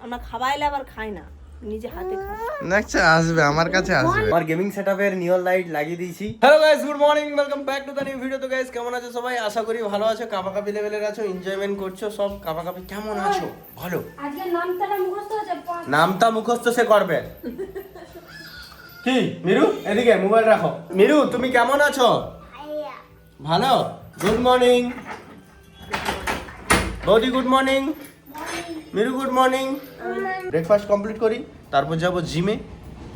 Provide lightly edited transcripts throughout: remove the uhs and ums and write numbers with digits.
আমরা খাবাইলে আবার খাই না, নিজে হাতে খাই। নেক্সট আসবে আমার কাছে আসবে। আমার গেমিং সেটআপের নিয়ন লাইট লাগিয়ে দিয়েছি। Hello guys, good morning, welcome back to the new video. তো গাইস কেমন আছো সবাই? আশা করি ভালো আছো, কাপাকাপি লেভেলের আছো, এনজয়মেন্ট করছো সব। কাপাকাপি কেমন আছো? ভালো। আজকে নামটা মুখস্থ আছে। নামটা মুখস্থ সে করবে। কি মিরু, এদিকে মোবাইল রাখো। মিরু তুমি কেমন আছো? ভালো। গুড মর্নিং বৌদি, good morning. মিরু good morning. Breakfast complete করি, তারপর যাবো জিমে।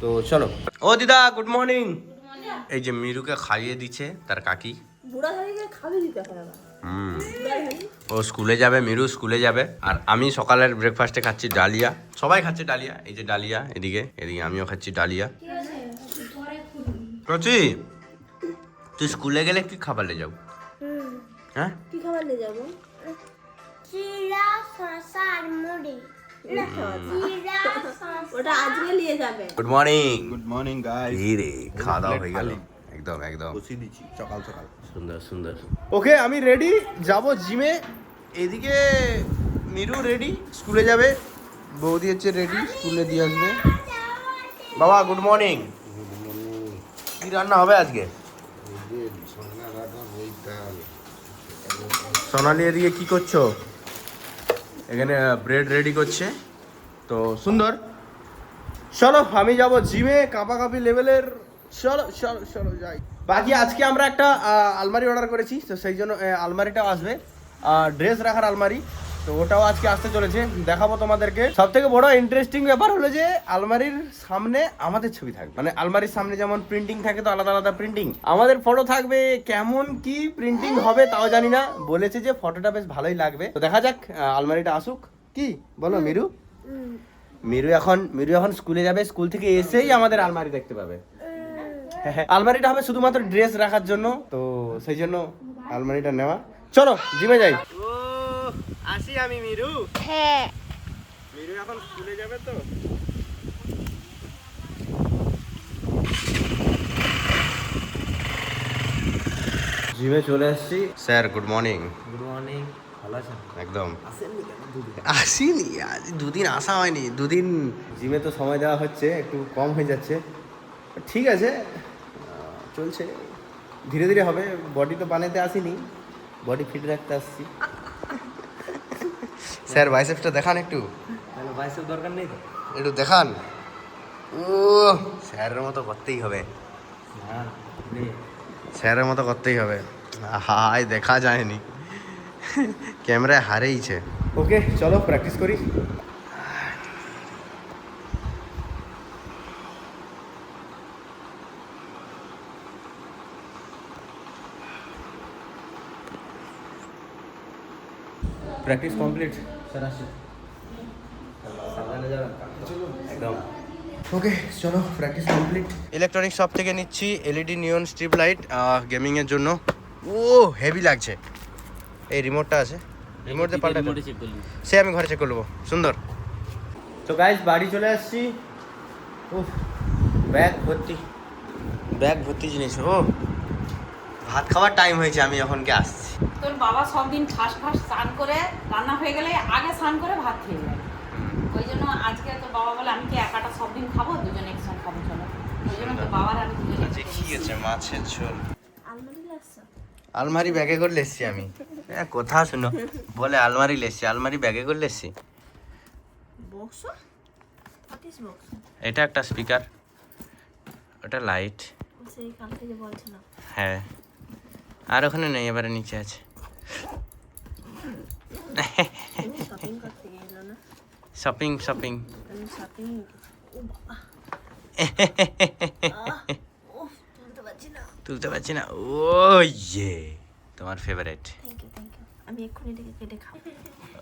তো চলো। ও দিদা গুড মর্নিং। এই যে মিরুকে খাইয়ে দিচ্ছে তার কাকি। বুড়া হয়ে গেলে খাবে দিতে হয় না। ও স্কুলে যাবে, মিরু স্কুলে যাবে। আর আমি সকালের ব্রেকফাস্টে খাচ্ছি ডালিয়া। সবাই খাচ্ছে ডালিয়া। এই যে ডালিয়া, এদিকে এদিকে আমিও খাচ্ছি ডালিয়া। কচি তুই স্কুলে গেলে কি খাবার নিয়ে যাও? হ্যাঁ কি খাবার নিয়ে যাবো? চিড়া, শসা আর মুড়ি। ওটা আজকে নিয়ে যাবে। Good morning. Good morning guys. এই রে খাওয়া দাওয়া হয়ে গেল? একদম একদম বসিয়ে দিচ্ছি সকাল সকাল। সুন্দর সুন্দর। ওকে আমি রেডি, যাব জিমে। এদিকে মিরু রেডি, স্কুলে যাবে। বৌদি হচ্ছে রেডি, স্কুলে দিয়ে আসবে। বাবা গুড মর্নিং। কি রান্না হবে আজকে? সোনালি এদিকে কি করছো? এখানে ব্রেড রেডি করছে। তো সুন্দর। চলো আমি যাব জিমে, কাপাকাপি লেভেলের। চলো চলো চলো যাই। বাকি আজকে আমরা একটা আলমারি অর্ডার করেছি, তো সেই জন্য আলমারিটাও আসবে। ড্রেস রাখার আলমারি, তো ওটাও আজকে আসতে চলেছে, দেখাবো তোমাদেরকে। সব থেকে বড় ইন্টারেস্টিং ব্যাপার হলো যে আলমারির সামনে আমাদের ছবি থাকবে। মানে আলমারির সামনে যেমন প্রিন্টিং থাকে তো আলাদা আলাদা প্রিন্টিং, আমাদের ফটো থাকবে। কেমন কি প্রিন্টিং হবে তাও জানি না, বলেছে যে ফটোটা বেশ ভালোই লাগবে। তো দেখা যাক, আলমারিটা আসুক। কি বলো মিরু? মিরু এখন স্কুলে যাবে, স্কুল থেকে এসেই আমাদের আলমারি দেখতে পাবে। আলমারিটা হবে শুধুমাত্র ড্রেস রাখার জন্য, তো সেই জন্য আলমারিটা নেওয়া। চলো জিমে যাই। ও আসি আমি মিরু। হ্যাঁ। মিরু এখন স্কুলে যাবে তো। জিমে চলে আসছি। Sir good morning. Good morning. ভালো আছেন? একদম। আসিনি আজ, দুদিন আসা হয়নি। দুদিন জিমে তো সময় দেওয়া হচ্ছে, একটু কম হয়ে যাচ্ছে। ঠিক আছে, চলছে, ধীরে ধীরে হবে। বডি তো বানাতে আসিনি, বডি ফিট রাখতে আসছি। স্যার বাইসেপসটা দেখান একটু। তাহলে বাইসেপ দরকার নেই তো? একটু দেখান। ও স্যারের মতো করতেই হবে, হ্যাঁ নেই। স্যারের মতো করতেই হবে। হাই দেখা যায়নি, ক্যামেরায় হারেইছে। ওকে চলো প্র্যাকটিস করি। Practice complete. স্যার আসি। সাবধানে যাবেন। একদম। ওকে চলো প্র্যাকটিস কমপ্লিট। ইলেকট্রনিক শপ থেকে নিচ্ছি এলইডি নিয়ন স্ট্রিপ লাইট গেমিংয়ের জন্য। ও হেভি লাগছে। এই রিমোটটা আছে, রিমোট দিয়ে পাল্টাতে, সে আমি ঘরে চেক করে নেবো। সুন্দর। তো গাইস বাড়ি চলে আসছি। ও ব্যাগ ভর্তি জিনিস। ও ভাত খাওয়ার টাইম হয়েছে, আমি এখন কি আসছি। তোর বাবা সব দিন ঠাস স্নান করে, রান্না হয়ে গেলে আগে স্নান করে ভাত খেয়ে যায়। ওই জন্য আজকে তোর বাবা বলে আমি কি একাটা সব দিন খাবো, দুজনে একসঙ্গে খাবো, চলো। ওই জন্য তোর বাবার আমি দুজনে আচ্ছা কি আছে? মাছের ঝোল। আলমারি লাগছে। আলমারি ব্যাগে করে এসছি আমি। হ্যাঁ কথা শুনো, বলে আলমারি লেসছি, আলমারি ব্যাগে করে এসছি। বক্স? What is box? এটা একটা স্পিকার, ওটা লাইট। সেই কাল থেকে বলছিল। হ্যাঁ আর ওখানে নেই, এবারে নিচে আছে। শপিং করতে গেল না? Shopping shopping. ও বাবা, তুলতে পারছি না। ও ইয়ে তোমার ফেভারিট। Thank you. আমি এক্ষুনি এটাকে কেটে খাবো।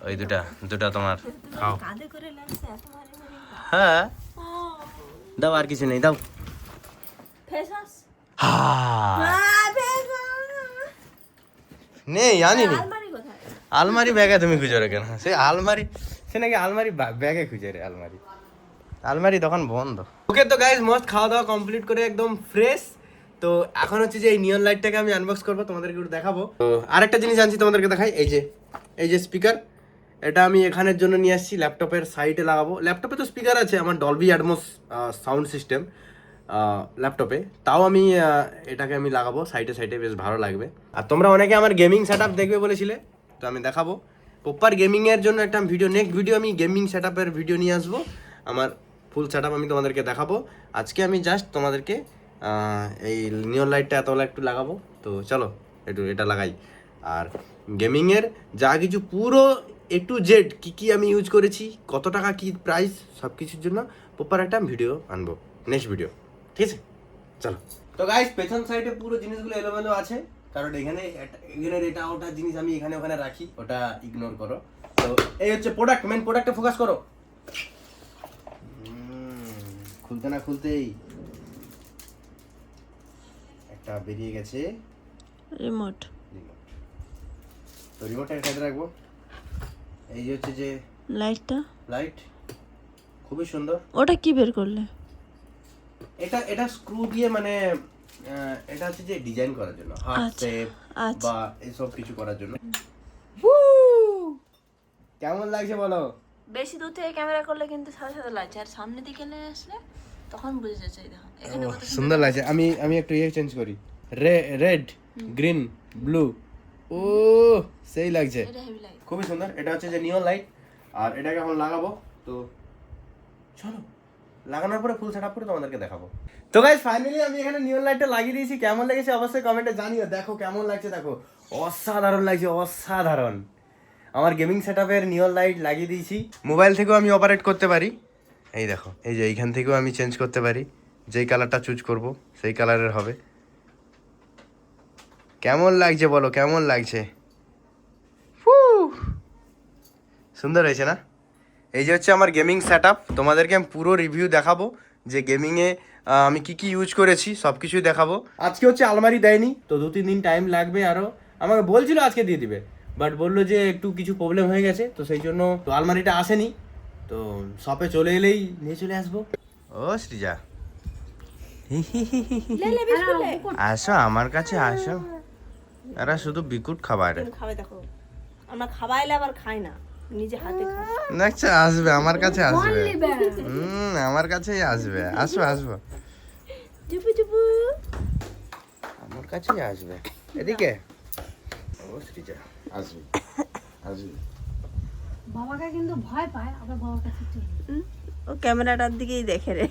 ওই দুটা তোমার খাও। কাঁধে করে লাগছে এত ভারী ভারী। হ্যাঁ দাও, আর কিছু নেই, দাও। Face wash? নেই আনিনি। আলমারি কোথায়? আলমারি ব্যাগে তুমি খুঁজো রে কেন? সে আলমারি, সে নাকি আলমারি ব্যাগে খুঁজে রে। আলমারি দোকান বন্ধ। ওকে তো গাইজ মস্ত খাওয়া দাওয়া কমপ্লিট করে একদম ফ্রেশ। তো এখন হচ্ছে যে এই নিয়ন লাইটটাকে আমি আনবক্স করবো, তোমাদেরকে একটু দেখাবো। তো আরেকটা জিনিস আনছি তোমাদেরকে দেখাই, এই যে স্পিকার, এটা আমি এখানের জন্য নিয়ে আসছি, ল্যাপটপের সাইডে লাগাবো। ল্যাপটপে তো স্পিকার আছে, আমার ডলবি অ্যাটমস সাউন্ড সিস্টেম ল্যাপটপে, তাও আমি এটাকে আমি লাগাবো সাইডে সাইডে, বেশ ভালো লাগবে। আর তোমরা অনেকে আমার গেমিং সেট আপ দেখবে বলেছিলে, তো আমি দেখাবো প্রপার গেমিংয়ের জন্য একটা ভিডিও, নেক্সট ভিডিও আমি গেমিং সেট আপের ভিডিও নিয়ে আসবো, আমার ফুল সেট আপ আমি তোমাদেরকে দেখাবো। আজকে আমি জাস্ট তোমাদেরকে এই নিয়ন লাইটটা এতবেলা একটু লাগাবো। তো চলো একটু এটা লাগাই। আর গেমিংয়ের যা কিছু পুরো A to Z কী আমি ইউজ করেছি, কত টাকা কী প্রাইস, সব কিছুর জন্য প্রপার একটা ভিডিও আনবো নেক্সট ভিডিও, ঠিক আছে? চলো। তো গাইস পেছন সাইডে পুরো জিনিসগুলো এলোমেলো আছে, কারণ এখানে এটা ওটা জিনিস আমি এখানে ওখানে রাখি, ওটা ইগনোর করো। তো এই হচ্ছে প্রোডাক্ট, মেন প্রোডাক্টে ফোকাস করো। খুলতে না খুলতেই একটা বেরিয়ে গেছে রিমোট। তো রিমোটটা এখানে রাখবো। এই যে হচ্ছে যে লাইট খুবই সুন্দর। ওটা কি বের করলে? এটা স্ক্রু দিয়ে, মানে এটা হচ্ছে যে ডিজাইন করার জন্য, হার্ট শেপ বা এসব কিছু করার জন্য। কেমন লাগছে বলো? বেশি দূর থেকে ক্যামেরা করলে কিন্তু সাথে সাথে লাগছে, আর সামনে দিকে নিয়ে আসলে তখন বুঝে যাচ্ছে। এই দেখো এখানে কত সুন্দর লাগছে। আমি একটু চেঞ্জ করি, রেড গ্রিন ব্লু, ও সেই লাগছে, এটা হেভি লাইট। খুবই সুন্দর। এটা হচ্ছে যে নিয়ন লাইট, আর এটাকে এখন লাগাবো। তো চলো লাগানোর পরে ফুল সেটআপ করে তোমাদেরকে দেখাবো। তো গাইস ফাইনালি আমি এখানে নিয়ন লাইটটা লাগিয়ে দিয়েছি। কেমন লেগেছে অবশ্যই কমেন্টে জানিও। দেখো কেমন লাগছে, দেখো অসাধারণ লাগছে, অসাধারণ। আমার গেমিং সেটআপের নিয়ন লাইট লাগিয়ে দিয়েছি। মোবাইল থেকেও আমি অপারেট করতে পারি, এই দেখো, এই যে এইখান থেকেও আমি চেঞ্জ করতে পারি, যেই কালারটা চুজ করব সেই কালারের হবে। কেমন লাগছে বলো, কেমন লাগছে? সুন্দর হয়েছে না? এই যে হচ্ছে আমার গেমিং সেটআপ, তোমাদেরকে আমি পুরো রিভিউ দেখাবো যে গেমিংয়ে আমি কি ইউজ করেছি, সব কিছুই দেখাবো। আজকে হচ্ছে আলমারি দেয়নি, তো 2-3 দিন টাইম লাগবে আরও। আমাকে বলছিল আজকে দিয়ে দিবে, বাট বললো যে একটু কিছু প্রবলেম হয়ে গেছে, তো সেই জন্য তো আলমারিটা আসেনি। তো শপে চলে এলেই নিয়ে চলে আসবো। ও সৃজা, আসো আমার কাছে আসো, এরা শুধু বিকুট খাবার খাবে। দেখো আমরা খাওয়াইলে আবার খাই না, নিজে হাতে খাই। আচ্ছা আসবে আমার কাছে, আসবে আমার কাছেই আসবে, আসবো আসবো, চুপু চুপু আমার কাছেই আসবে। এদিকে ও সৃজা আসবে, আসবে। বাবাকে কিন্তু ভয় পায়, আবার বাবার কাছে চলে ও ক্যামেরাটার দিকেই দেখে রে।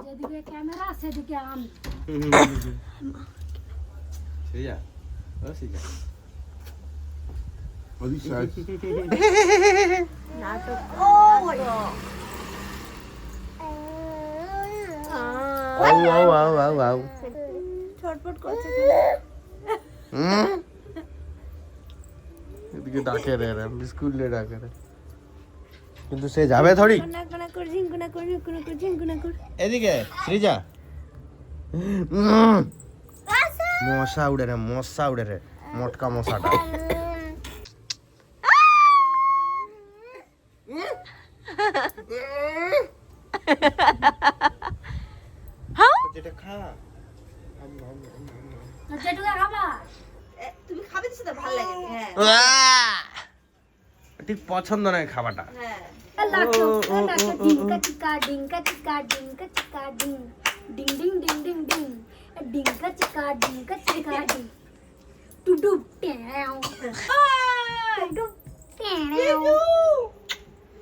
যেদিকে ক্যামেরা সেদিকে আমি। সৃজা, ও সৃজা, নাটক। ছটফট করছে। এদিকে ডাকে রে, বিস্কুট লে ডাকে রে, কিন্তু সে যাবে থোড়ি। এদিকে সৃজা, মশা উড়ে রে, মশা উড়ে রে, মোটকা মশাটা। যেটা খা, যেটুকু খাবা তুমি খাবে তো, সেটা ভালো লাগে। হ্যাঁ ঠিক পছন্দ নয় খাবারটা। হ্যাঁ ডিঙ্কা চিকা ডিঙ্কা চিকা ডিঙ্কা চিকা ডিং ডিং ডিং ডিং ডিং ডিং ডিঙ্কা চিকা ডিং টুডু ট্যাও টুডু ট্যাও